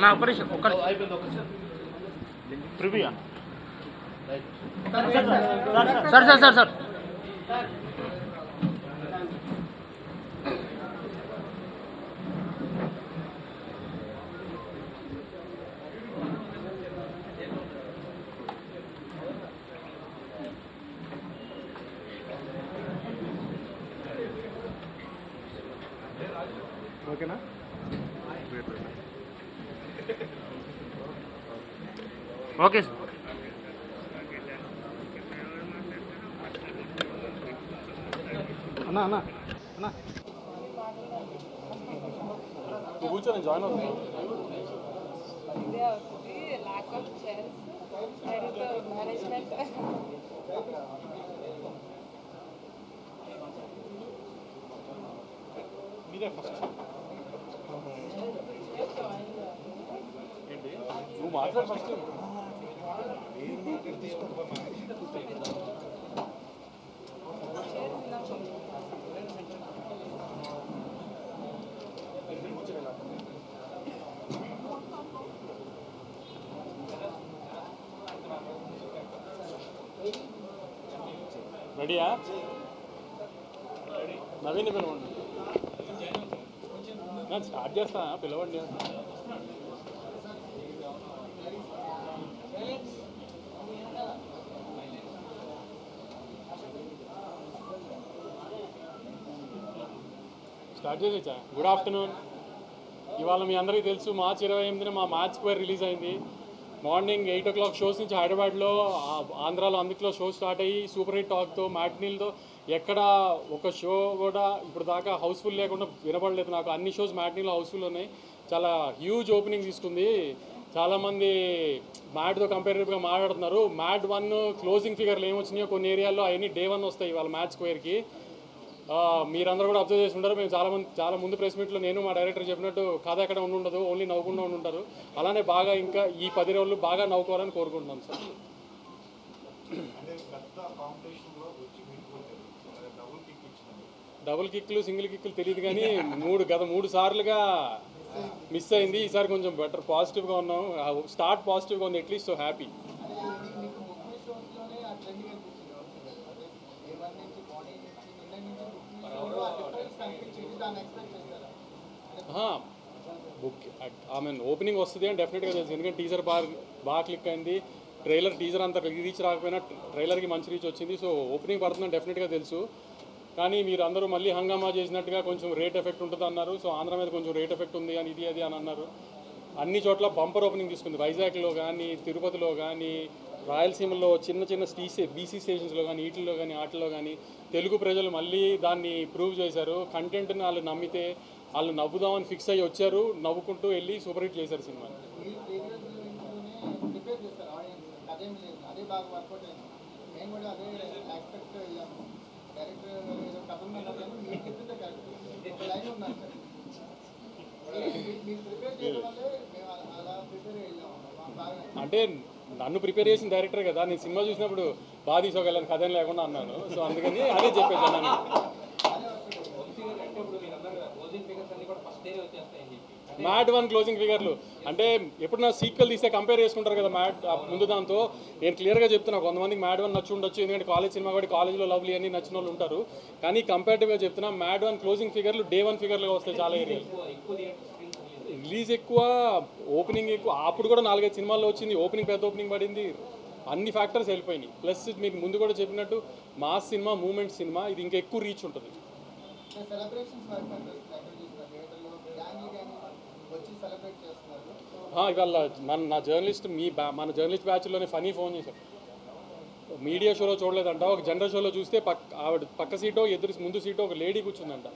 నా ఆపరేషన్ ఒక్క preview sir sir sir sir ఓకేనా ఓకే అన్నా అన్నా అన్నా నువ్వు కూర్చొని జాయిన్ అవుతుంది lack of chairs. There is a management. మీరే ఫస్ట్ ఏంటి నువ్వు మాట్లాడు ఫస్ట్ రెడీయా నవీన్ పిలవండి నేను స్టార్ట్ చేస్తా పిలవండి స్టార్ట్ చేసేచ్చా గుడ్ ఆఫ్టర్నూన్. ఇవాళ మీ అందరికీ తెలుసు మార్చి 28న మా మ్యాచ్ స్క్వేర్ రిలీజ్ అయింది. మార్నింగ్ 8 o'clock షోస్ నుంచి హైదరాబాద్లో ఆంధ్రాలో అందులో షో స్టార్ట్ అయ్యి సూపర్ హిట్ టాక్తో మ్యాట్నీలతో ఎక్కడ ఒక షో కూడా ఇప్పుడు దాకా హౌస్ఫుల్ లేకుండా వినపడలేదు నాకు. అన్ని షోస్ మ్యాట్నీలో హౌస్ఫుల్ ఉన్నాయి. చాలా హ్యూజ్ ఓపెనింగ్ తీసుకుంది. చాలామంది మ్యాట్తో కంపేరిటివ్గా మాట్లాడుతున్నారు. మ్యాట్ 1 క్లోజింగ్ ఫిగర్లు ఏమొచ్చినాయో కొన్ని ఏరియాల్లో అవన్నీ Day 1 వస్తాయి వాళ్ళ మ్యాచ్ స్క్వేర్కి. మీరందరూ కూడా అబ్జర్వ్ చేసి ఉంటారు. మేము చాలా ముందు ప్రెస్ మీట్లో నేను మా డైరెక్టర్ చెప్పినట్టు కథ ఎక్కడ ఉండదు, ఓన్లీ నవ్వుకుండా ఉంటారు. అలానే బాగా ఇంకా ఈ 10 రోజులు బాగా నవ్వుకోవాలని కోరుకుంటున్నాం సార్. డబుల్ కిక్లు సింగిల్ కిక్లు తెలియదు కానీ గత 3 సార్లుగా మిస్ అయింది. ఈసారి కొంచెం బెటర్ పాజిటివ్గా ఉన్నాం. స్టార్ట్ పాజిటివ్గా ఉంది at least. So happy. Book opening వస్తుంది అని డెఫినెట్గా తెలుసు. ఎందుకంటే టీజర్ బాగా క్లిక్ అయింది. టీజర్ అంత రీచ్ రాకపోయినా ట్రైలర్కి మంచి రీచ్ వచ్చింది. సో ఓపెనింగ్ పడుతుందని డెఫినెట్గా తెలుసు. కానీ మీరు అందరూ మళ్ళీ హంగామా చేసినట్టుగా కొంచెం రేట్ ఎఫెక్ట్ ఉంటుంది అన్నారు. సో ఆంధ్ర మీద కొంచెం రేట్ ఎఫెక్ట్ ఉంది అని ఇది అది అని అన్నారు. అన్ని చోట్ల బంపర్ ఓపెనింగ్ తీసుకుంది. వైజాగ్లో కానీ, తిరుపతిలో కానీ, రాయలసీమలో చిన్న బీసీ స్టేషన్స్లో కానీ, వీటిల్లో కానీ వాటిల్లో కానీ తెలుగు ప్రజలు మళ్ళీ దాన్ని ప్రూవ్ చేశారు. కంటెంట్ని వాళ్ళు నమ్మితే వాళ్ళు నవ్వుదామని ఫిక్స్ అయ్యి వచ్చారు. నవ్వుకుంటూ వెళ్ళి సూపర్ హిట్ చేశారు సినిమాని. అంటే నన్ను ప్రిపేర్ చేసిన డైరెక్టర్ కదా, నేను సినిమా చూసినప్పుడు బాగా తీసుకోగలను కథ లేకుండా అన్నాను. సో అందుకని అదే చెప్పేసాను. మ్యాట్ 1 క్లోజింగ్ ఫిగర్లు అంటే ఎప్పుడన్నా సీక్వెల్ తీస్తే కంపేర్ చేసుకుంటారు కదా మ్యాట్ ముందు దాంతో. నేను క్లియర్గా చెప్తున్నా, కొంతమందికి మ్యాట్ 1 నచ్చి ఉండొచ్చు, ఎందుకంటే కాలేజ్ సినిమా కూడా కాలేజ్లో లవ్లీ అని నచ్చిన వాళ్ళు ఉంటారు. కానీ కంపేరిటివ్గా చెప్తున్నా మ్యాట్ 1 క్లోజింగ్ ఫిగర్లు Day 1 ఫిగర్లుగా వస్తాయి చాలా ఏరియాలు. రిలీజ్ ఎక్కువ, ఓపెనింగ్ ఎక్కువ. అప్పుడు కూడా 4-5 సినిమాల్లో వచ్చింది. ఓపెనింగ్ పెద్ద ఓపెనింగ్ పడింది. అన్ని ఫ్యాక్టర్స్ వెళ్ళిపోయినాయి. ప్లస్ మీకు ముందు కూడా చెప్పినట్టు మాస్ సినిమా, మూమెంట్ సినిమా, ఇది ఇంకా ఎక్కువ రీచ్ ఉంటుంది. ఇవాళ మన జర్నలిస్ట్ బ్యాచ్లోనే ఫనీ ఫోన్ చేశారు. మీడియా షోలో చూడలేదంట, ఒక జనరల్ షోలో చూస్తే ఆవిడ పక్క సీటో ముందు సీటో ఒక లేడీ కూర్చుందంట.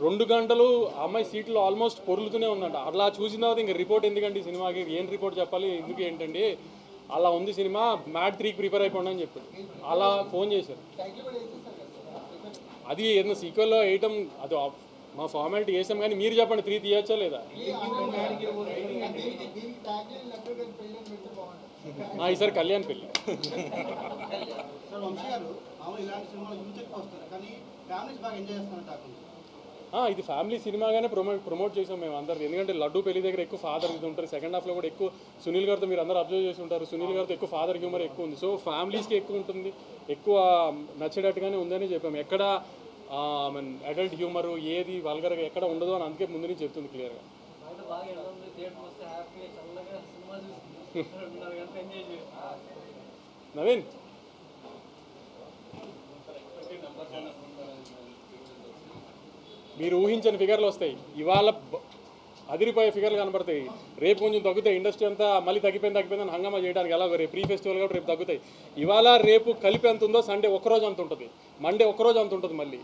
2 గంటలు అమ్మాయి సీట్లో ఆల్మోస్ట్ పొరులుతూనే ఉందంట. అలా చూసిన తర్వాత ఇంకా రిపోర్ట్ ఎందుకండి సినిమాకి, ఏం రిపోర్ట్ చెప్పాలి, ఎందుకు ఏంటండి, అలా ఉంది సినిమా, మ్యాట్ 3కి ప్రిపేర్ అయిపోండి అని చెప్పాడు. అలా ఫోన్ చేశారు. అది ఏదైనా సీక్వెల్లో వేయటం అది మా ఫార్మాలిటీ వేసాం. కానీ మీరు చెప్పండి 3 తీయచ్చా లేదా? ఈసారి కళ్యాణ్ పెళ్ళి. ఇది ఫ్యామిలీ సినిమాగానే ప్రమోట్ చేసాం మేము అందరు. ఎందుకంటే లడ్డు పెళ్లి దగ్గర ఎక్కువ ఫాదర్ ఇది ఉంటుంది. సెకండ్ హాఫ్లో కూడా ఎక్కువ సునీల్ గారితో మీరు అందరూ అబ్జర్వ్ చేసి ఉంటారు. సునీల్ గారితో ఎక్కువ ఫాదర్ హ్యూమర్ ఎక్కువ ఉంది. సో ఫ్యామిలీస్కి ఎక్కువ ఉంటుంది, ఎక్కువ నచ్చేటట్టుగానే ఉందని చెప్పాము. ఎక్కడ అడల్ట్ హ్యూమరు ఏది వల్గర్గా ఎక్కడ ఉండదు అని అందుకే ముందు నుంచి చెప్తుంది క్లియర్గా. నవీన్ మీరు ఊహించని ఫిగర్లు వస్తాయి. ఇవాళ అదిరిపోయే ఫిగర్లు కనబడతాయి. రేపు కొంచెం తగ్గుతాయి. ఇండస్ట్రీ అంతా మళ్ళీ తగ్గిపోయిందని హంగామా చేయడానికి ఎలా రేపు ప్రీ ఫెస్టివల్ కాబట్టి రేపు తగ్గుతాయి. ఇవాళ రేపు కలిపి ఎంత ఉందో సండే ఒక్కరోజు అంత ఉంటుంది, మండే ఒక్కరోజు అంత ఉంటుంది. మళ్ళీ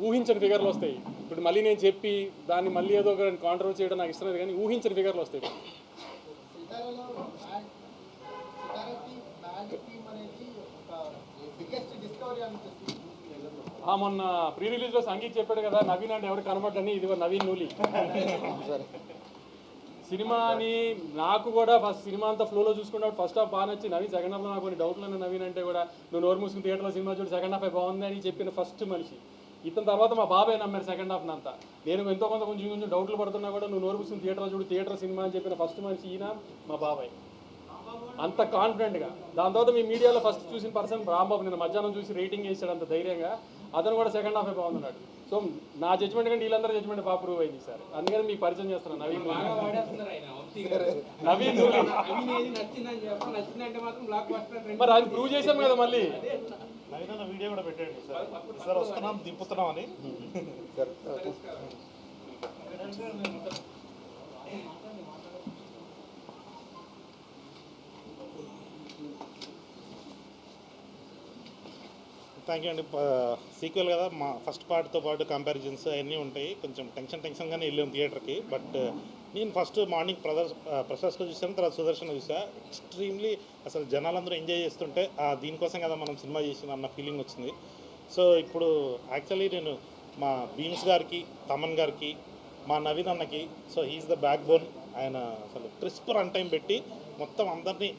ఊహించని ఫిగర్లు వస్తాయి. ఇప్పుడు మళ్ళీ నేను చెప్పి దాన్ని మళ్ళీ ఏదో ఒక కాంట్రవర్సీ చేయడం నాకు ఇష్టం లేదు, కానీ ఊహించని ఫిగర్లు వస్తాయి. మొన్న ప్రీ రిలీజ్లో సంగీత్ చెప్పాడు కదా, నవీన్ అంటే ఎవరు కనబడ్డని. ఇది నవీన్ నూలి సినిమాని నాకు కూడా ఫస్ట్ సినిమా అంతా ఫ్లోలో చూసుకున్నప్పుడు ఫస్ట్ హాఫ్ బాగా నచ్చి, నవీన్ సెకండ్ హాఫ్లో నాకు కొన్ని డౌట్లు ఉన్నాయి. నవీన్ అంటే కూడా నువ్వు నోరు మూసుకుని థియేటర్లో సినిమా చూడు సెకండ్ హాఫ్ బాగుంది అని చెప్పిన ఫస్ట్ మనిషి ఇతని. తర్వాత మా బాబాయ్ నమ్మారు సెకండ్ హాఫ్ అంతా. నేను ఎంతో కొంచెం డౌట్లు పడుతున్నా కూడా నువ్వు నోరు మూసుకుని థియేటర్లో చూడు థియేటర్ సినిమా అని చెప్పిన ఫస్ట్ మనిషి ఈయన మా బాబాయ్, అంత కాన్ఫిడెంట్గా. దాని తర్వాత మీ మీడియాలో ఫస్ట్ చూసిన పర్సన్ రాంబాబు, నేను మధ్యాహ్నం చూసి రేటింగ్ వేసాడు అంత ధైర్యంగా. అతను కూడా సెకండ్ హాఫే బాగున్నాడు. సో నా జడ్జ్మెంట్ కంటే వీళ్ళందరూ జడ్జ్మెంట్ బాగా ప్రూవ్ అయింది సార్. అందుకని మీకు పరిచయం చేస్తున్నాను నవీన్ మరి అది ప్రూవ్ చేశాం కదా. మళ్ళీ వీడియో కూడా పెట్టండి సార్, వస్తున్నాం దింపుతున్నాం అని. థ్యాంక్ యూ అండి. సీక్వెల్ కదా, మా ఫస్ట్ పార్ట్తో పాటు కంపారిజన్స్ అవన్నీ ఉంటాయి. కొంచెం టెన్షన్గానే వెళ్ళాం థియేటర్కి. బట్ నేను ఫస్ట్ మార్నింగ్ ప్రసాద్లో చూసాను, తర్వాత సుదర్శన్ చూసా. ఎక్స్ట్రీమ్లీ అసలు జనాలందరూ ఎంజాయ్ చేస్తుంటే దీనికోసం కదా మనం సినిమా చేసిన అన్న ఫీలింగ్ వచ్చింది. సో ఇప్పుడు యాక్చువల్లీ నేను మా భీమ్స్ గారికి, తమన్ గారికి, మా నవీన్ అన్నకి, so he is the backbone. ఆయన అసలు క్రిస్ప్ రన్ టైం పెట్టి మొత్తం అందరినీ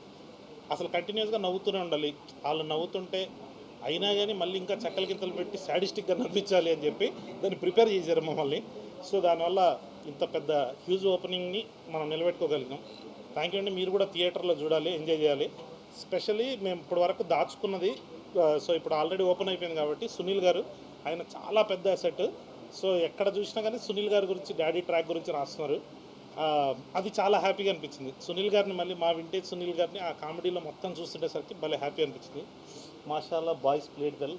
అసలు కంటిన్యూస్గా నవ్వుతూనే ఉండాలి. వాళ్ళు నవ్వుతుంటే అయినా కానీ మళ్ళీ ఇంకా చక్కల గింతలు పెట్టి సాడిస్టిక్గా నవ్వించాలి అని చెప్పి దాన్ని ప్రిపేర్ చేశారు మమ్మల్ని. సో దానివల్ల ఇంత పెద్ద హ్యూజ్ ఓపెనింగ్ని మనం నిలబెట్టుకోగలిగినాం. థ్యాంక్ యూ అండి. మీరు కూడా థియేటర్లో చూడాలి, ఎంజాయ్ చేయాలి. స్పెషల్లీ మేము ఇప్పటి వరకు దాచుకున్నది, సో ఇప్పుడు ఆల్రెడీ ఓపెన్ అయిపోయింది కాబట్టి సునీల్ గారు ఆయన చాలా పెద్ద అసెట్. సో ఎక్కడ చూసినా కానీ సునీల్ గారి గురించి, డాడీ ట్రాక్ గురించి రాస్తున్నారు. అది చాలా హ్యాపీగా అనిపించింది. సునీల్ గారిని మళ్ళీ మా వింటేజ్ సునీల్ గారిని ఆ కామెడీలో మొత్తం చూస్తుండేసరికి భలే హ్యాపీ అనిపించింది. మాషాల్లా boys played well.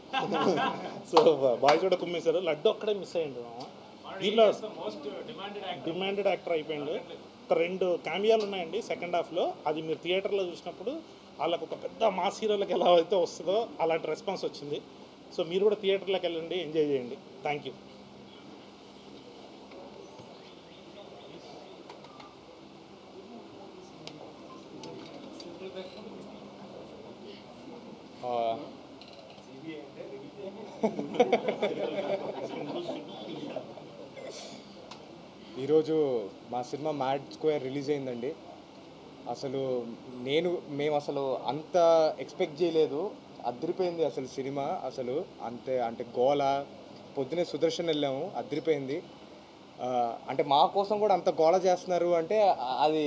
So boys కూడా కుమ్మేశారు. లడ్డు ఒక్కడే మిస్ అయ్యిండు. దీనిలో డిమాండెడ్ యాక్టర్ అయిపోయిండు. ఒక 2 క్యామియాలు ఉన్నాయండి సెకండ్ హాఫ్లో. అది మీరు థియేటర్లో చూసినప్పుడు వాళ్ళకు ఒక పెద్ద మాస్ హీరోలకు ఎలా అయితే వస్తుందో అలాంటి రెస్పాన్స్ వచ్చింది. సో మీరు కూడా థియేటర్లోకి వెళ్ళండి, ఎంజాయ్ చేయండి. Thank you. ఈరోజు మా సినిమా మ్యాడ్ స్క్వేర్ రిలీజ్ అయిందండి. మేము అసలు అంత ఎక్స్పెక్ట్ చేయలేదు. అదిరిపోయింది అసలు సినిమా. అసలు అంటే గోల. పొద్దునే సుదర్శన్ వెళ్ళాము, అదిరిపోయింది. అంటే మా కోసం కూడా అంత గోల చేస్తున్నారు అంటే అది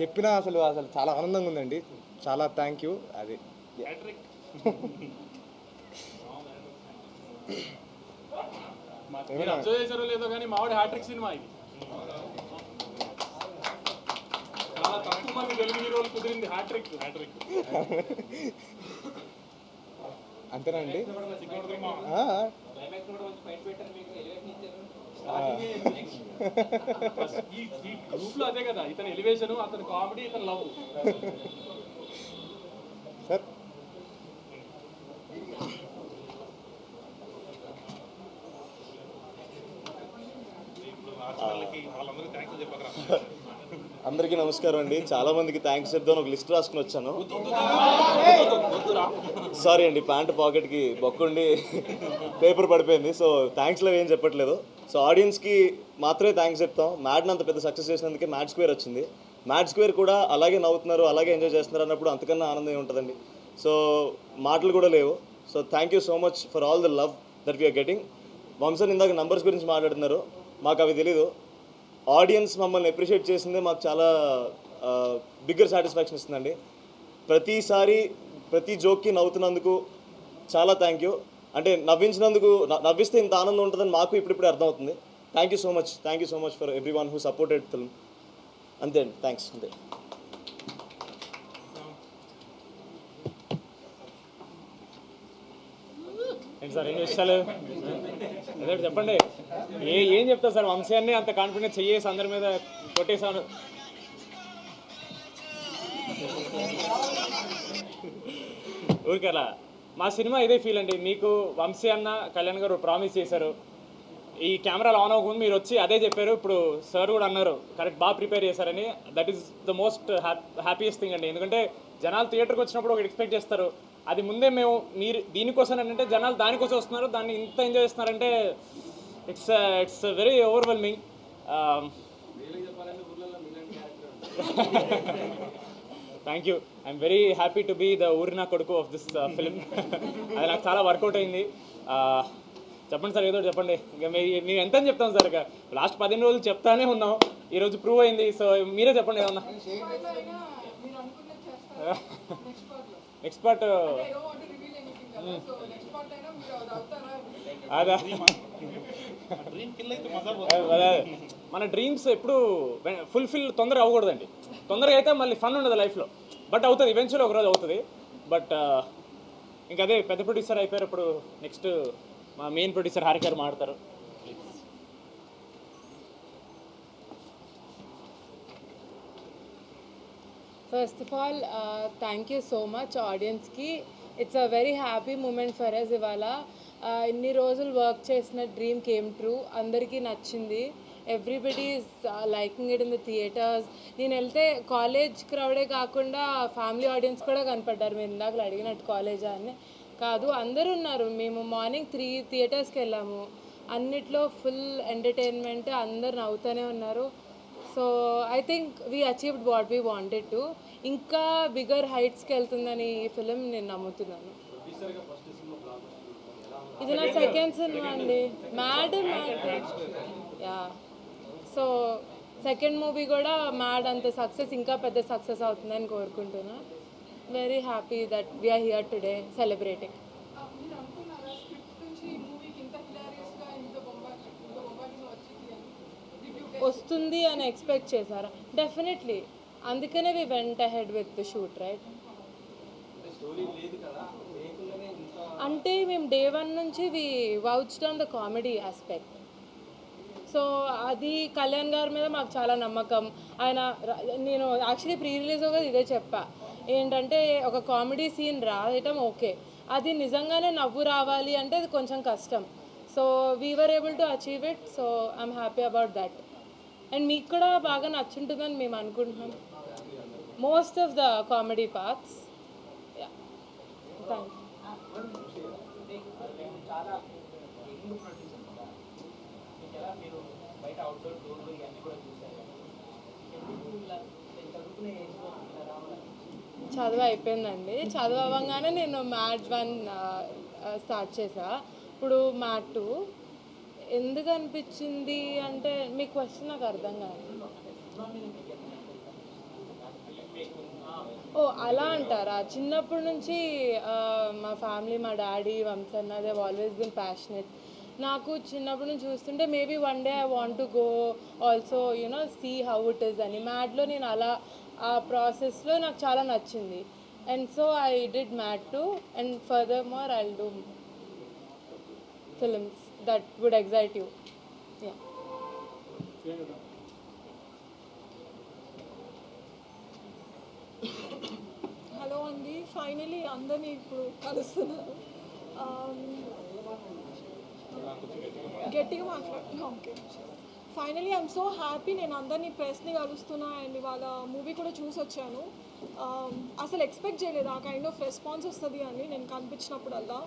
చెప్పినా అసలు చాలా ఆనందంగా ఉందండి. చాలా థ్యాంక్ యూ. అది అబ్జర్వ్ చేశారో లేదో కానీ మావాడి హ్యాట్రిక్ సినిమా ఇది. చాలా తక్కువ మంది తెలుగు హీరోలు కుదిరింది హ్యాట్రిక్. అంతేనండి. ఈ గ్రూప్ లో అదే కదా, ఇతని ఎలివేషన్, అతని కామెడీ, ఇతని లవ్. సార్ అందరికీ నమస్కారం అండి. చాలామందికి థ్యాంక్స్ చెప్దాను ఒక లిస్ట్ రాసుకుని వచ్చాను. సారీ అండి, ప్యాంట్ పాకెట్కి బొక్కుండి పేపర్ పడిపోయింది. సో థ్యాంక్స్లో ఏం చెప్పట్లేదు. సో ఆడియన్స్కి మాత్రమే థ్యాంక్స్ చెప్తాం. మ్యాడ్ని అంత పెద్ద సక్సెస్ చేసినందుకే మ్యాడ్ స్క్వేర్ వచ్చింది. మ్యాడ్ స్క్వేర్ కూడా అలాగే నవ్వుతున్నారు, అలాగే ఎంజాయ్ చేస్తున్నారు అన్నప్పుడు అంతకన్నా ఆనందం ఉంటుందండి. సో మాటలు కూడా లేవు. So thank you so much for all the love that we are getting. వంశన్ ఇందాక నంబర్స్ గురించి మాట్లాడుతున్నారు, మాకు అవి తెలీదు. ఆడియన్స్ మమ్మల్ని అప్రిషియేట్ చేసిందే మాకు చాలా బిగ్గర్ సాటిస్ఫాక్షన్ ఇస్తుందండి. ప్రతిసారి ప్రతి జోక్కి నవ్వుతున్నందుకు చాలా థ్యాంక్ యూ. అంటే నవ్వించినందుకు, నవ్విస్తే ఇంత ఆనందం ఉంటుందని మాకు ఇప్పుడిప్పుడే అర్థమవుతుంది. Thank you so much for every one who supported film. అంతే అండి, థ్యాంక్స్. అంతే. ఏంటి సార్ ఏం విషయాలు అదే చెప్పండి. ఏం చెప్తా సార్, వంశాన్ని అంత కాన్ఫిడెన్స్ చెయ్యేసి అందరి మీద కొట్టేసాను. ఊరికలా మా సినిమా ఇదే ఫీల్ అండి. మీకు వంశీ అన్న, కళ్యాణ్ గారు ప్రామిస్ చేశారు, ఈ కెమెరాలు ఆన్ అవ్వకుండా మీరు వచ్చి అదే చెప్పారు. ఇప్పుడు సార్ కూడా అన్నారు కరెక్ట్, బాగా ప్రిపేర్ చేశారని. That is the most happiest thing అండి. ఎందుకంటే జనాలు థియేటర్కి వచ్చినప్పుడు ఒకటి ఎక్స్పెక్ట్ చేస్తారు, అది ముందే మేము మీరు దీనికోసం అంటే జనాలు దానికోసం వస్తున్నారు, దాన్ని ఇంత ఎంజాయ్ చేస్తున్నారంటే it's very overwhelming. Thank you. I'm very happy to be the ఊరినా కొడుకు ఆఫ్ దిస్ ఫిల్మ్. అది నాకు చాలా వర్కౌట్ అయింది. చెప్పండి సార్, ఏదో చెప్పండి. ఇంకా మేము ఎంత అని చెప్తాం సార్, ఇక లాస్ట్ 15 రోజులు చెప్తానే ఉన్నాం, ఈరోజు ప్రూవ్ అయింది. సో మీరే చెప్పండి ఏమన్నా. మీరు అనుకున్నది చేస్తారు నెక్స్ట్ పార్ట్లో. Next part I don't want to reveal anything కదా. So next part అయినా మీరు అది అవుతారా? అదా డ్రీమ్ కిల్ అయితే మజా మన డ్రీమ్స్ ఎప్పుడు ఫుల్ఫిల్ తొందరగా అవ్వకూడదండి. తొందరగా అయితే మళ్ళీ ఫన్ ఉండదు లైఫ్లో, బట్ అవుతుంది ఈవెన్చువల్ ఒకరోజు అవుతుంది. బట్ ఇంకా అదే పెద్ద ప్రొడ్యూసర్ అయిపోయారు. ఇప్పుడు నెక్స్ట్ మా మెయిన్ ప్రొడ్యూసర్ హారిక గారు మాట్లాడతారు. First of all, thank you so much audience ki. It's a very happy moment for us ఇవాళ. ఇన్ని రోజులు వర్క్ చేసిన డ్రీమ్ కేమ్ ట్రూ, అందరికీ నచ్చింది. Everybody is liking it in the theatres. నేను వెళ్తే కాలేజ్ క్రౌడే కాకుండా ఫ్యామిలీ ఆడియన్స్ కూడా కనపడ్డారు. మీరు ఇందాక అడిగినట్టు కాలేజా అని కాదు, అందరూ ఉన్నారు. మేము మార్నింగ్ 3 థియేటర్స్కి వెళ్ళాము, అన్నిట్లో ఫుల్ ఎంటర్టైన్మెంట్, అందరు నవ్వుతూనే ఉన్నారు. So I think we achieved what we wanted to. ఇంకా బిగ్గర్ హైట్స్కి వెళ్తుందని ఈ ఫిలిం నేను నమ్ముతున్నాను. ఇది నా సెకండ్ సినిమా అండి, Mad. Yeah, so second movie కూడా మ్యాడ్ అంత సక్సెస్, ఇంకా పెద్ద సక్సెస్ అవుతుందని కోరుకుంటున్నా. Very happy that we are here today celebrating. వస్తుంది అని ఎక్స్పెక్ట్ చేశారా? డెఫినెట్లీ, అందుకనే we went ahead with the shoot, right? అంటే మేము డే 1 నుంచి we vouched on the comedy aspect. So అది కళ్యాణ్ గారి మీద మాకు చాలా నమ్మకం. ఆయన నేను యాక్చువల్లీ ప్రీ రిలీజ్గా ఇదే చెప్పా, ఏంటంటే ఒక కామెడీ సీన్ రాయటం ఓకే, అది నిజంగానే నవ్వు రావాలి అంటే అది కొంచెం కష్టం. So we were able to achieve it. So I'm happy about that. And మీకు కూడా బాగా నచ్చుంటుందని మేము అనుకుంటున్నాం, most of the comedy parts. Yeah, thank you. చదువు అయిపోయిందండి. చదువు అవ్వగానే నేను మ్యాథ్ 1 స్టార్ట్ చేసా. ఇప్పుడు మ్యాథ్ 2 ఎందుకు అనిపించింది అంటే, మీ క్వశ్చన్ నాకు అర్థం కాదు. ఓ అలా అంటారా? చిన్నప్పటి నుంచి మా ఫ్యామిలీ, మా డాడీ, వంశన్న, దే ఆల్వేస్ బిన్ ప్యాషనెట్. నాకు చిన్నప్పటి నుంచి చూస్తుంటే maybe one day I want to go also you know see how it is అని. మ్యాథ్లో నేను అలా ఆ ప్రాసెస్లో నాకు చాలా నచ్చింది. And so I did math 2 and further more I will do films that would excite you. Yeah, hello అండి, ఫైనలీ అందరినీ ఇప్పుడు కలుస్తున్నాను. గట్టిగా మాట్లాడుతున్నా. Okay, finally I'm so happy. నేను అందరినీ ప్రెస్ని కలుస్తున్నా అండ్ ఇవాళ మూవీ కూడా చూసి వచ్చాను. అసలు ఎక్స్పెక్ట్ చేయలేదు ఆ కైండ్ ఆఫ్ రెస్పాన్స్ వస్తుంది అని. నేను కనిపించినప్పుడల్లా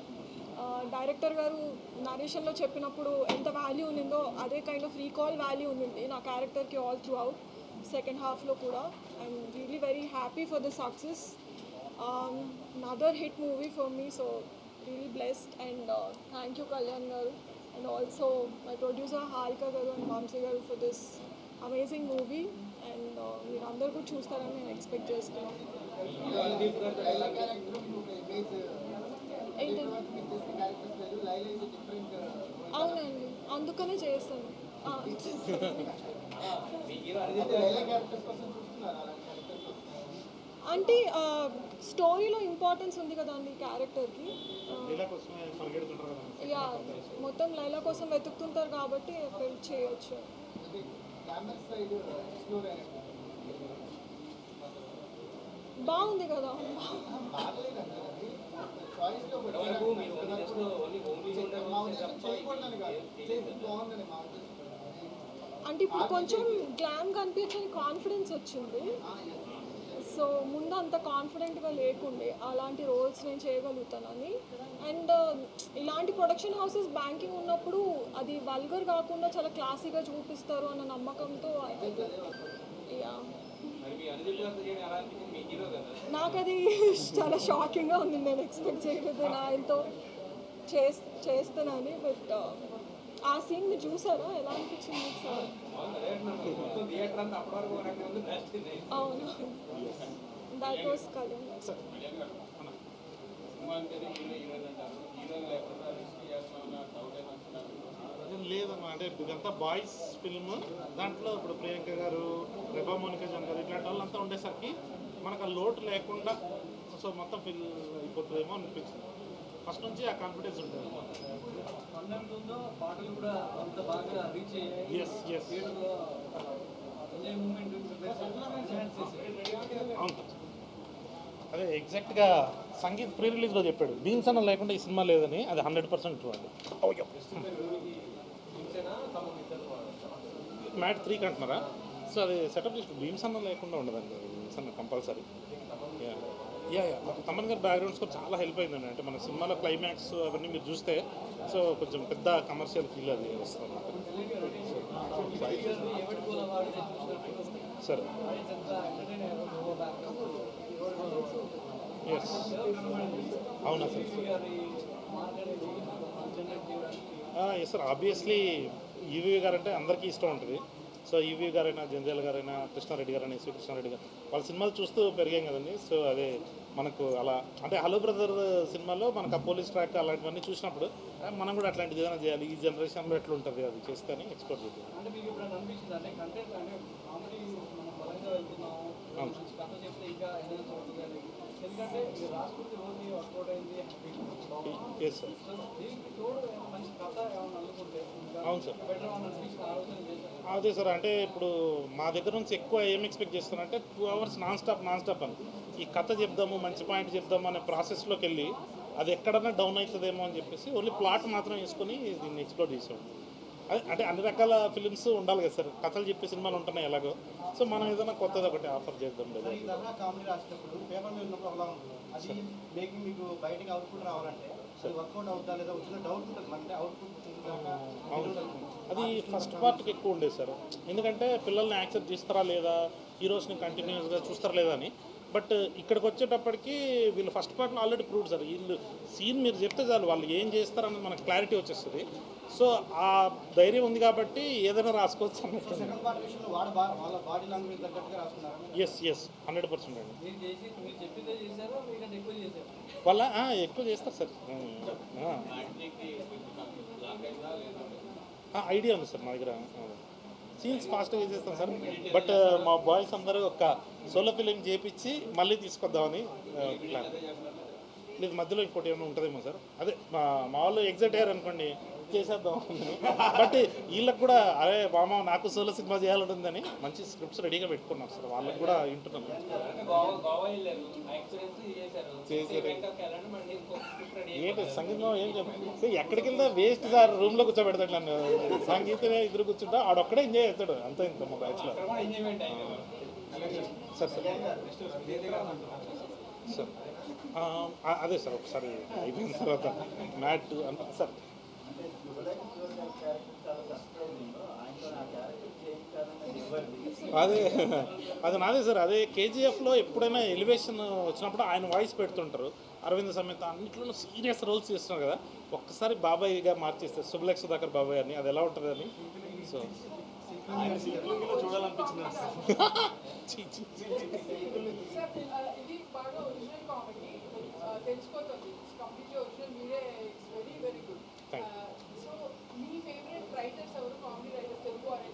డైరెక్టర్ గారు నరేషన్లో చెప్పినప్పుడు ఎంత వాల్యూ ఉన్నిందో అదే కైండ్ ఆఫ్ రీకాల్ వాల్యూ ఉంది నా క్యారెక్టర్కి ఆల్ త్రూ అవుట్ సెకండ్ హాఫ్లో కూడా. I'm really very happy for the success. Another hit movie for me, so really blessed. And thank you Kalyan garu and also my producer Harika garu and Vamsi garu for this amazing movie. And మీరు అందరూ కూడా చూస్తారని నేను expect చేస్తున్నాను. ఏంటి? అవునండి, అందుకనే చేస్తాను. అంటే స్టోరీలో ఇంపార్టెన్స్ ఉంది కదండి క్యారెక్టర్కి. ఇలా కోసమే పరిగెడుతుంటారు కదా. యా, మొత్తం లైలా కోసం వెతుకుతుంటారు కాబట్టి ఫెల్ చేయొచ్చు. బాగుంది కదా. అంటే ఇప్పుడు కొంచెం గ్లామ్ కనిపించని కాన్ఫిడెన్స్ వచ్చింది. సో ముందు అంత కాన్ఫిడెంట్గా లేకుండే అలాంటి రోల్స్ నేను చేయగలుగుతానని. అండ్ ఇలాంటి ప్రొడక్షన్ హౌసెస్ బ్యాంకింగ్ ఉన్నప్పుడు అది వల్గర్ కాకుండా చాలా క్లాసీగా చూపిస్తారు అన్న నమ్మకంతో యా, నాకు అది చాలా షాకింగ్గా ఉంది. నేను ఎక్స్పెక్ట్ చేయలేదు నేను ఆయనతో చేస్తానని. బట్ ఆ సీన్ మీరు చూసారా? ఎలా అనిపించింది మీకు సార్? అవును, దట్ వాస్ కళ్యాణ్. లేదమ్మా, అంటే ఇదంతా బాయ్స్ ఫిల్మ్. దాంట్లో ఇప్పుడు ప్రియాంక గారు, రెబా మోనికా జన్ గారు ఇట్లాంటి వాళ్ళంతా ఉండేసరికి మనకు ఆ లోటు లేకుండా సో మొత్తం ఫిల్ అయిపోతుందేమో అనిపించింది. ఫస్ట్ నుంచి ఆ కాన్ఫిడెన్స్ ఉంటుంది. ఎస్ ఎస్ అవును, అదే ఎగ్జాక్ట్గా సంగీత్ ప్రీ రిలీజ్లో చెప్పాడు, బీన్స్ అన్న లేకుండా ఈ సినిమా లేదని. అది 100% ట్రూ అండి. మ్యాట్ 3 అంటున్నారా? సో అది సెటప్ చేసి బీమ్స్ అన్న లేకుండా ఉండదండి. బీమ్స్ అన్న కంపల్సరీ. యా యా తమన్ గారి బ్యాక్గ్రౌండ్ స్కోర్ చాలా హెల్ప్ అయిందండి. అంటే మన సినిమాలో క్లైమాక్స్ అవన్నీ మీరు చూస్తే సో కొంచెం పెద్ద కమర్షియల్ ఫీల్ అది వస్తుంది అన్నమాట. సరే ఎస్ అవునా సార్? ఎస్ సార్, ఆబ్వియస్లీ ఈవీ గారు అంటే అందరికీ ఇష్టం ఉంటుంది. సో ఈవీ గారైనా, జంధ్యాల గారైనా, కృష్ణారెడ్డి గారైనా, శ్రీకృష్ణారెడ్డి గారు వాళ్ళ సినిమాలు చూస్తూ పెరిగాం కదండి. సో అదే మనకు అలా అంటే హలో బ్రదర్ సినిమాలో మనకు ఆ పోలీస్ ట్రాక్ అలాంటివన్నీ చూసినప్పుడు మనం కూడా అట్లాంటిది ఏదైనా చేయాలి, ఈ జనరేషన్లో ఎట్లా ఉంటుంది అది చేస్తే అని ఎక్స్పెక్ట్ చేద్దాం. Yes sir. అవును సార్, అదే సార్. అంటే ఇప్పుడు మా దగ్గర నుంచి ఎక్కువ ఏం ఎక్స్పెక్ట్ చేస్తున్నారంటే 2 hours నాన్ స్టాప్ అని ఈ కథ చెప్దాము, మంచి పాయింట్ చెప్దాము అనే ప్రాసెస్లోకి వెళ్ళి అది ఎక్కడన్నా డౌన్ అవుతుందేమో అని చెప్పేసి ఓన్లీ ప్లాట్ మాత్రం వేసుకొని దీన్ని ఎక్స్ప్లోర్ చేసాం. అదే అంటే అన్ని రకాల ఫిలిమ్స్ ఉండాలి కదా సార్, కథలు చెప్పే సినిమాలు ఉంటున్నాయి ఎలాగో. సో మనం ఏదైనా కొత్తది ఒకటి ఆఫర్ చేద్దాం లేదా. అది ఫస్ట్ పార్ట్కి ఎక్కువ ఉండేది సార్, ఎందుకంటే పిల్లల్ని యాక్సెప్ట్ చేస్తారా లేదా, హీరోస్ని కంటిన్యూస్గా చూస్తారా లేదా అని. బట్ ఇక్కడికి వచ్చేటప్పటికి వీళ్ళు ఫస్ట్ పార్ట్లో ఆల్రెడీ ప్రూవ్డ్ సార్. వీళ్ళు సీన్ మీరు చెప్తే చాలు వాళ్ళు ఏం చేస్తారన్నది మనకు క్లారిటీ వచ్చేస్తుంది. సో ఆ ధైర్యం ఉంది కాబట్టి ఏదైనా రాసుకోవచ్చు అన్నట్టు. ఎస్ 100% అండి. వాళ్ళ ఎక్కువ చేస్తారు సార్. ఐడియా ఉంది సార్ మా దగ్గర. సీన్స్ ఫాస్ట్గా చేసేస్తాం సార్. బట్ మా బాయ్స్ అందరూ ఒక సోలో ఫిలిం చేయించి మళ్ళీ తీసుకొద్దామని ప్లాన్. లేదు మధ్యలో ఇంకోటి ఏమైనా ఉంటుందేమో సార్. అదే మా వాళ్ళు ఎగ్జైట్ అయ్యారు అనుకోండి, చేసేద్దాం. బట్ వీళ్ళకి కూడా అరే మామ నాకు సోలో సినిమా చేయాలంటుందని మంచి స్క్రిప్ట్స్ రెడీగా పెట్టుకున్నాం సార్. వాళ్ళకి కూడా వింటున్నాం. ఏంటి సంగీతం ఏం చెప్పి ఎక్కడికి వెళ్తా వేస్ట్ సార్. రూమ్లో కూర్చోబెడతాడు నన్ను, సంగీతమే ఇద్దరు కూర్చుంటా ఆడొక్కడే ఎంజాయ్ చేస్తాడు అంత ఇంత మా బ్యాచ్లో. సార్ సార్ అదే సార్ ఒకసారి అయిపోయిన తర్వాత మ్యాట్ అంత సార్. అదే అది నాదే సార్. అదే కేజీఎఫ్లో ఎప్పుడైనా ఎలివేషన్ వచ్చినప్పుడు ఆయన వాయిస్ పెడుతుంటారు. అరవింద్ సమేత అన్నింటిలోనూ సీరియస్ రోల్స్ చేస్తున్నారు కదా, ఒక్కసారి బాబాయ్గా మార్చేస్తారు శుభలేఖ సుధాకర్ బాబాయ్ అని, అది ఎలా ఉంటుంది అని. సో చూడాలనిపించింది. ఇది బాగా ఒరిజినల్ కామెడీ తెలిసిపోతుంది. కంప్లీట్లీ ఒరిజినల్, మీరే it's very very good. So me favourite writers ఎవరు, కామెడీ రైటర్స్ తెలుగు అని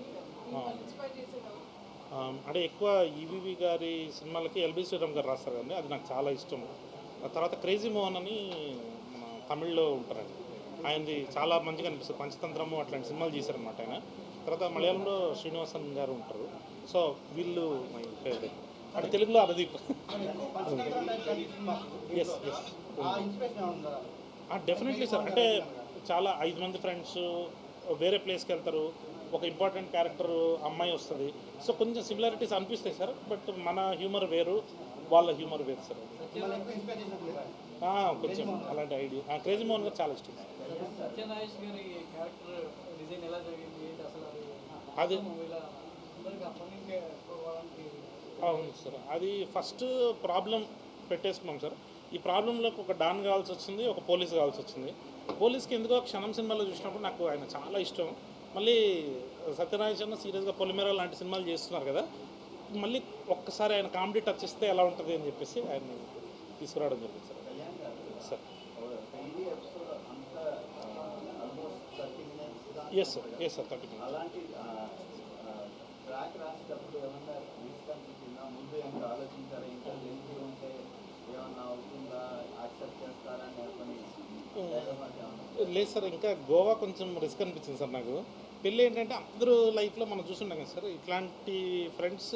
ఇన్స్పైర్ చేసేవారు? అంటే ఎక్కువ ఈవీవి గారి సినిమాలకి ఎల్బి శ్రీరామ్ గారు రాస్తారు కదండి, అది నాకు చాలా ఇష్టం. ఆ తర్వాత క్రేజీ మోహన్ అని మన తమిళ్లో ఉంటారండి, ఆయనది చాలా మంచిగా అనిపిస్తుంది. పంచతంత్రము అట్లాంటి సినిమాలు చేశారనమాట ఆయన. తర్వాత మలయాళంలో శ్రీనివాసన్ గారు ఉంటారు. సో వీళ్ళు మై ఫేవరెట్. అంటే తెలుగులో అరదీప్. Yes yes definitely sir. అంటే చాలా 5 మంది ఫ్రెండ్స్ వేరే ప్లేస్కి వెళ్తారు, ఒక ఇంపార్టెంట్ క్యారెక్టర్ అమ్మాయి వస్తుంది. సో కొంచెం సిమిలారిటీస్ అనిపిస్తాయి సార్, బట్ మన హ్యూమర్ వేరు, వాళ్ళ హ్యూమర్ వేరు సార్. కొంచెం అలాంటి ఐడియా. క్రేజీ మోహన్ గారు చాలా ఇష్టం. అది అవును సార్. అది ఫస్ట్ ప్రాబ్లం పెట్టేసుకున్నాం సార్. ఈ ప్రాబ్లంలోకి ఒక డాన్ కావాల్సి వచ్చింది, ఒక పోలీస్ కావాల్సి వచ్చింది. పోలీస్కి ఎందుకో క్షణం సినిమాలో చూసినప్పుడు నాకు ఆయన చాలా ఇష్టం. మళ్ళీ సత్యనారాయణ అన్న సీరియస్గా పొలిమేర లాంటి సినిమాలు చేస్తున్నారు కదా, మళ్ళీ ఒక్కసారి ఆయన కామెడీ టచ్ ఇస్తే ఎలా ఉంటుంది అని చెప్పేసి ఆయన తీసుకురావడం జరిగింది sir. Sir yes sir, 30 minutes. లేదు సార్, ఇంకా గోవా కొంచెం రిస్క్ అనిపించింది సార్ నాకు. పెళ్ళి ఏంటంటే అందరూ లైఫ్లో మనం చూసుంటాం కదా సార్, ఇట్లాంటి ఫ్రెండ్స్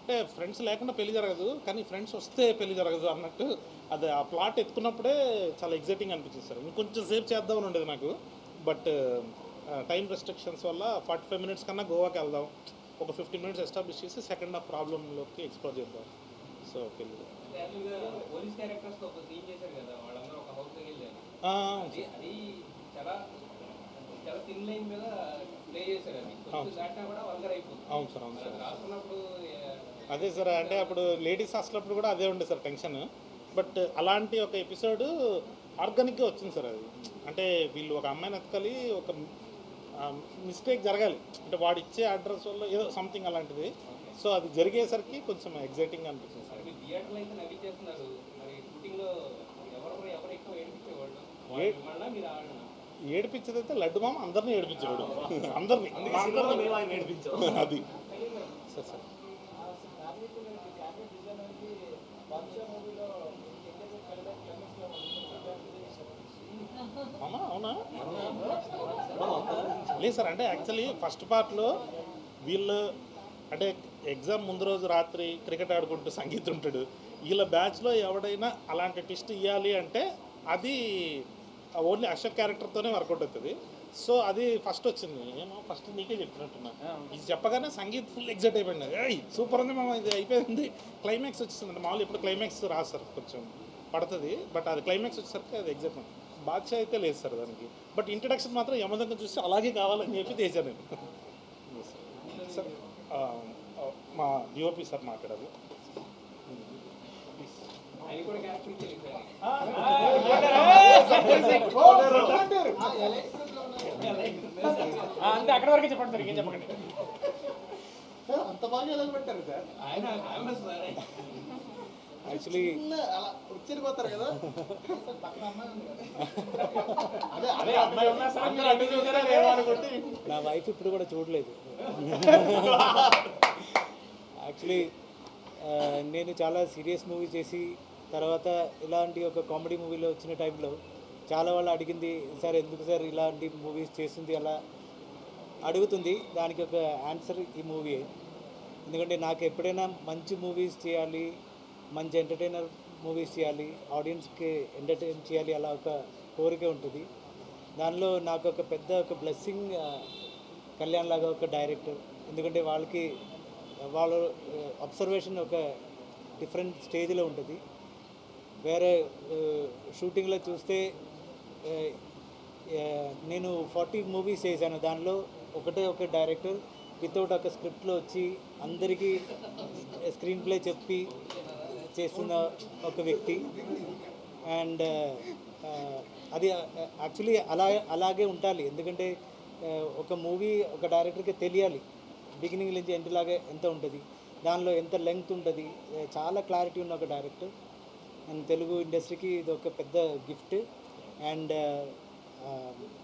అంటే ఫ్రెండ్స్ లేకుండా పెళ్లి జరగదు, కానీ ఫ్రెండ్స్ వస్తే పెళ్లి జరగదు అన్నట్టు అది ఆ ప్లాట్ ఎత్తుకున్నప్పుడే చాలా ఎగ్జైటింగ్ అనిపించింది సార్. ఇంకొంచెం సేపు చేద్దామని ఉండేది నాకు, బట్ టైం రెస్ట్రిక్షన్స్ వల్ల 45 minutes కన్నా గోవాకి వెళ్దాం, ఒక 15 minutes ఎస్టాబ్లిష్ చేసి సెకండ్ హాఫ్ ప్రాబ్లంలోకి ఎక్స్ప్లోర్ చేద్దాం. సో పెళ్ళి అవును సార్, అవును సార్. అదే సార్, అంటే అప్పుడు లేడీస్ హాస్టల్ కూడా అదే ఉండే సార్ టెన్షన్. బట్ అలాంటి ఒక ఎపిసోడ్ ఆర్గానిక్గా వచ్చింది సార్. అది అంటే వీళ్ళు ఒక అమ్మాయిని ఎత్తుకలి, ఒక మిస్టేక్ జరగాలి, అంటే వాడు ఇచ్చే అడ్రస్ వల్ల ఏదో సంథింగ్ అలాంటిది. సో అది జరిగేసరికి కొంచెం ఎగ్జైటింగ్ అనిపించింది సార్. ఏడిపించేదైతే లడ్డు మామ అందరినీ ఏడిపించాడు, అందరినీ అది సార్. సార్ అవునా లేదు సార్. అంటే యాక్చువల్లీ ఫస్ట్ పార్ట్లో వీళ్ళు అంటే ఎగ్జామ్ ముందు రోజు రాత్రి క్రికెట్ ఆడుకుంటూ సంగీత్ ఉంటాడు. వీళ్ళ బ్యాచ్లో ఎవడైనా అలాంటి ట్విస్ట్ ఇవ్వాలి అంటే అది ఓన్లీ అశోక్ క్యారెక్టర్తోనే వర్కౌట్ అవుతుంది. సో అది ఫస్ట్ వచ్చింది. ఏమో ఫస్ట్ నీకే చెప్తున్నట్టున్నా, ఇది చెప్పగానే సంగీత్ ఫుల్ ఎగ్జైట్ అయిపోయింది. సూపర్ ఉంది మామ, ఇది అయిపోయింది. క్లైమాక్స్ వచ్చేసింది. మామూలు ఇప్పుడు క్లైమాక్స్ రాదు సార్, కొంచెం పడుతుంది. బట్ అది క్లైమాక్స్ వచ్చేసరికి అది ఎగ్జైట్ బాద్షా అయితే లేదు సార్ దానికి. బట్ ఇంట్రడక్షన్ మాత్రం యమదంగా చూసి అలాగే కావాలని చెప్పి తెచ్చాను నేను సార్. మా డిఓపి సార్ మాట్లాడాలి. అంతే, అక్కడ వరకే చెప్పండి సార్, ఇంకేం చెప్పకండి. అంత బాగా ఎలా పెట్టారు సార్? యాక్చువల్లీ అలా వచ్చిపోతారు కదా. నా వైఫ్ ఇప్పుడు కూడా చూడలేదు. యాక్చువల్లీ నేను చాలా సీరియస్ మూవీ చేసి తర్వాత ఇలాంటి ఒక కామెడీ మూవీలో వచ్చిన టైంలో చాలా వాళ్ళు అడిగింది, సార్ ఎందుకు సార్ ఇలాంటి మూవీస్ చేసింది అలా అడుగుతుంది. దానికి ఒక ఆన్సర్ ఈ మూవీ. ఎందుకంటే నాకు ఎప్పుడైనా మంచి మూవీస్ చేయాలి, మంచి ఎంటర్టైనర్ మూవీస్ చేయాలి, ఆడియన్స్కి ఎంటర్టైన్ చేయాలి, అలా ఒక కోరిక ఉంటుంది. దానిలో నాకు ఒక పెద్ద ఒక బ్లెస్సింగ్ కళ్యాణ్ లాగా ఒక డైరెక్టర్. ఎందుకంటే వాళ్ళకి వాళ్ళ అబ్జర్వేషన్ ఒక డిఫరెంట్ స్టేజ్లో ఉంటుంది. వేరే షూటింగ్లో చూస్తే నేను 40 మూవీస్ చేశాను, దానిలో ఒకటే ఒక డైరెక్టర్ వితౌట్ ఒక స్క్రిప్ట్లో వచ్చి అందరికీ స్క్రీన్ ప్లే చెప్పి చేస్తున్న ఒక వ్యక్తి. అండ్ అది యాక్చువల్లీ అలాగే ఉండాలి. ఎందుకంటే ఒక మూవీ ఒక డైరెక్టర్కి తెలియాలి బిగినింగ్ నుంచి ఎండ్లాగా ఎంత ఉంటుంది, దానిలో ఎంత లెంగ్త్ ఉంటుంది. చాలా క్లారిటీ ఉన్న ఒక డైరెక్టర్. అండ్ తెలుగు ఇండస్ట్రీకి ఇది ఒక పెద్ద గిఫ్ట్. అండ్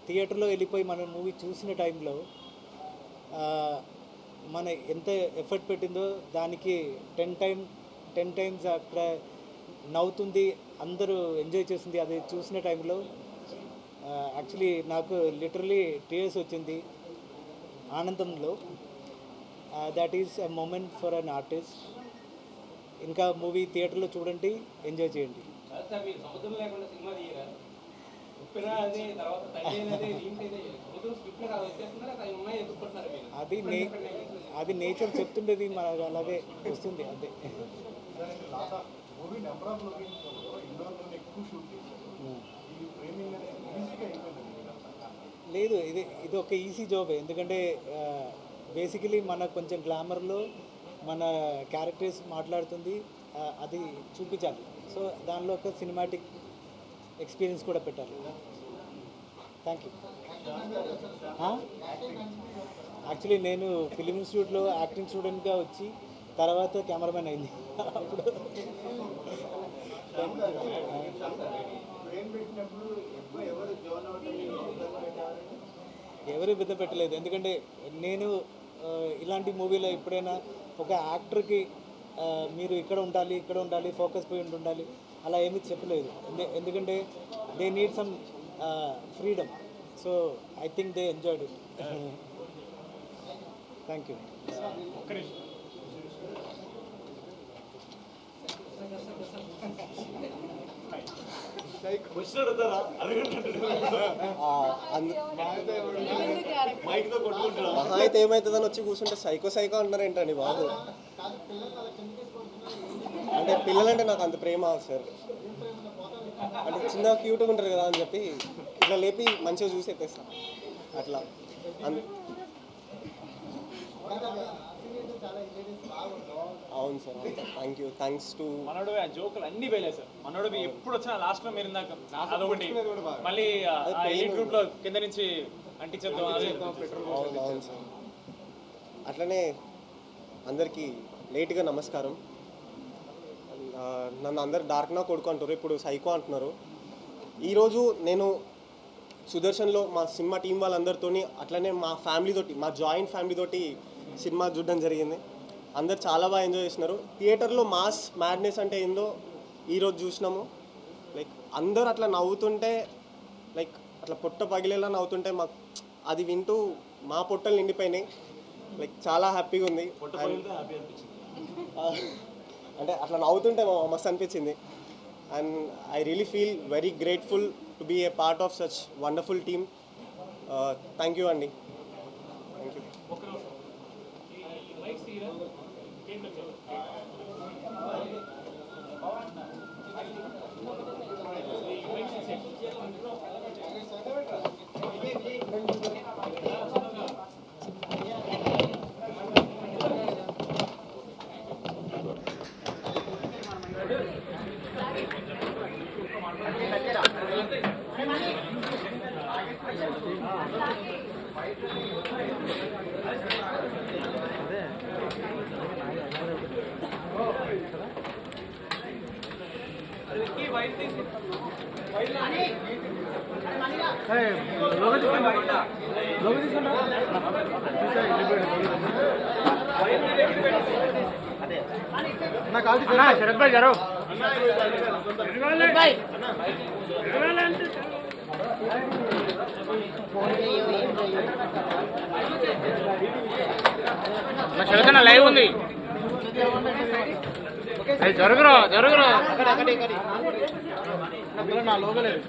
థియేటర్లో వెళ్ళిపోయి మనం మూవీ చూసిన టైంలో మన ఎంత ఎఫర్ట్ పెట్టిందో దానికి 10 టైమ్స్ అక్కడ నవ్వుతుంది, అందరూ ఎంజాయ్ చేస్తుంది. అది చూసిన టైంలో యాక్చువల్లీ నాకు లిటరలీ టీయర్స్ వచ్చింది ఆనందంలో. That is a moment for an artist. ఇంకా మూవీ థియేటర్లో చూడండి, ఎంజాయ్ చేయండి. అది నేచర్ చెప్తుండేది, మనకు అలాగే వస్తుంది అంతే. లేదు, ఇది ఒక ఈజీ జాబ్. ఎందుకంటే బేసికలీ మన కొంచెం గ్లామర్లో మన క్యారెక్టర్స్ మాట్లాడుతుంది, అది చూపించాలి. సో దానిలో ఒక సినిమాటిక్ ఎక్స్పీరియన్స్ కూడా పెట్టాలి. Thank you. యాక్చువల్లీ నేను ఫిలిం ఇన్స్టిట్యూట్లో యాక్టింగ్ స్టూడెంట్గా వచ్చి తర్వాత కెమెరామెన్ అయింది. అప్పుడు ఎవరు బిద్ద పెట్టలేదు. ఎందుకంటే నేను ఇలాంటి మూవీలో ఎప్పుడైనా ఒక యాక్టర్కి మీరు ఇక్కడ ఉండాలి ఫోకస్ పాయింట్ ఉండాలి అలా ఏమీ చెప్పలేదు. ఎందుకంటే they need some freedom. So I think they enjoyed it. Thank you. మహా అయితే ఏమవుతుందని వచ్చి కూర్చుంటే సైకో అంటున్నారు ఏంటండి బాబు? అంటే పిల్లలంటే నాకు అంత ప్రేమ సార్. అంటే చిన్న క్యూట్గా ఉంటారు కదా అని చెప్పి ఇట్లా లేపి మంచిగా చూసి ఎత్తేస్తా అట్లా. అవును sir, thank you. Thanks to మనోడు ఆ జోకులు అన్ని వేలే సార్. మనోడు ఎప్పుడు వచ్చినా లాస్ట్లో మీరు ఇందాక అదొకటి మళ్ళీ గ్రూప్లో కింద నుంచి అంటించేద్దాం. అవును సార్. అట్లనే అందరికీ లేట్గా నమస్కారం. నన్ను అందరు డార్క్నా కొడుకు అంటారు, ఇప్పుడు సైకో అంటున్నారు. ఈరోజు నేను సుదర్శన్లో మా సినిమా టీం వాళ్ళందరితో అట్లనే మా ఫ్యామిలీతోటి, మా జాయింట్ ఫ్యామిలీతోటి సినిమా చూడడం జరిగింది. అందరు చాలా బాగా ఎంజాయ్ చేసినారు. థియేటర్లో మాస్ మ్యాడ్నెస్ అంటే ఏందో ఈరోజు చూసినాము. లైక్ అందరు అట్లా నవ్వుతుంటే, లైక్ అట్లా పొట్ట పగిలేలా నవ్వుతుంటే మాకు అది వింటూ మా పొట్టలు నిండిపోయినాయి. లైక్ చాలా హ్యాపీగా ఉంది. అంటే అట్లా నవ్వుతుంటే మస్తు అనిపించింది. And I really feel very grateful to be a part of such wonderful team. Thank you అండి. Thank you. శరత్ భాయ్ జరో శరత్ లైవ్ ఉంది. జరుగురా నా లోగలేదు.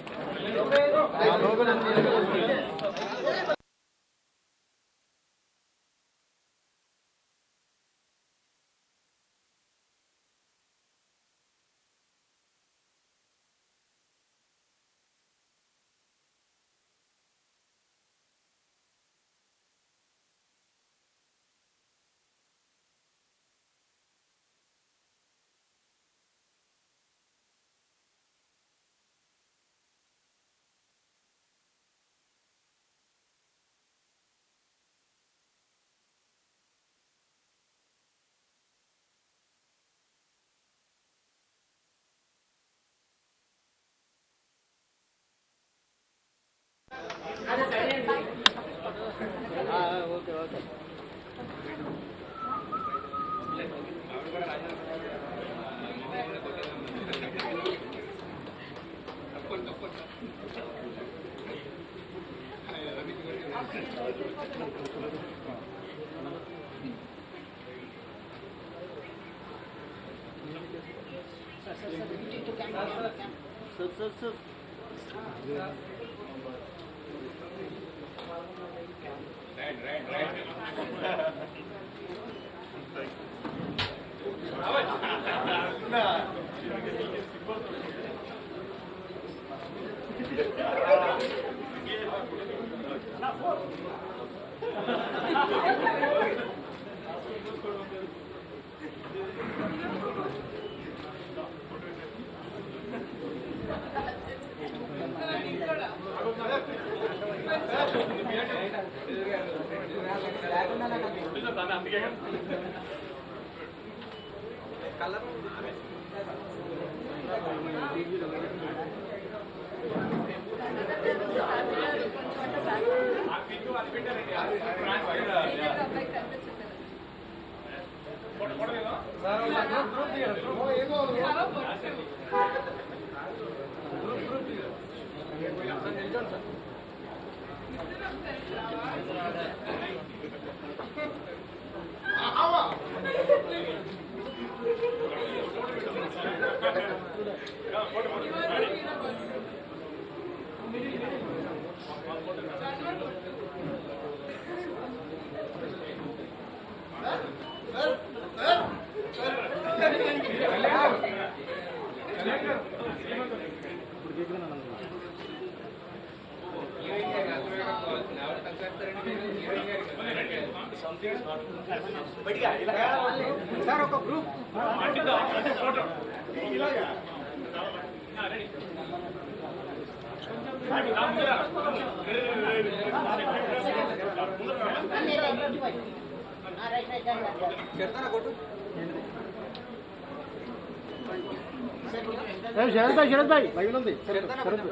శరత్ భాయ్ లైవ్ ఉంది. మనం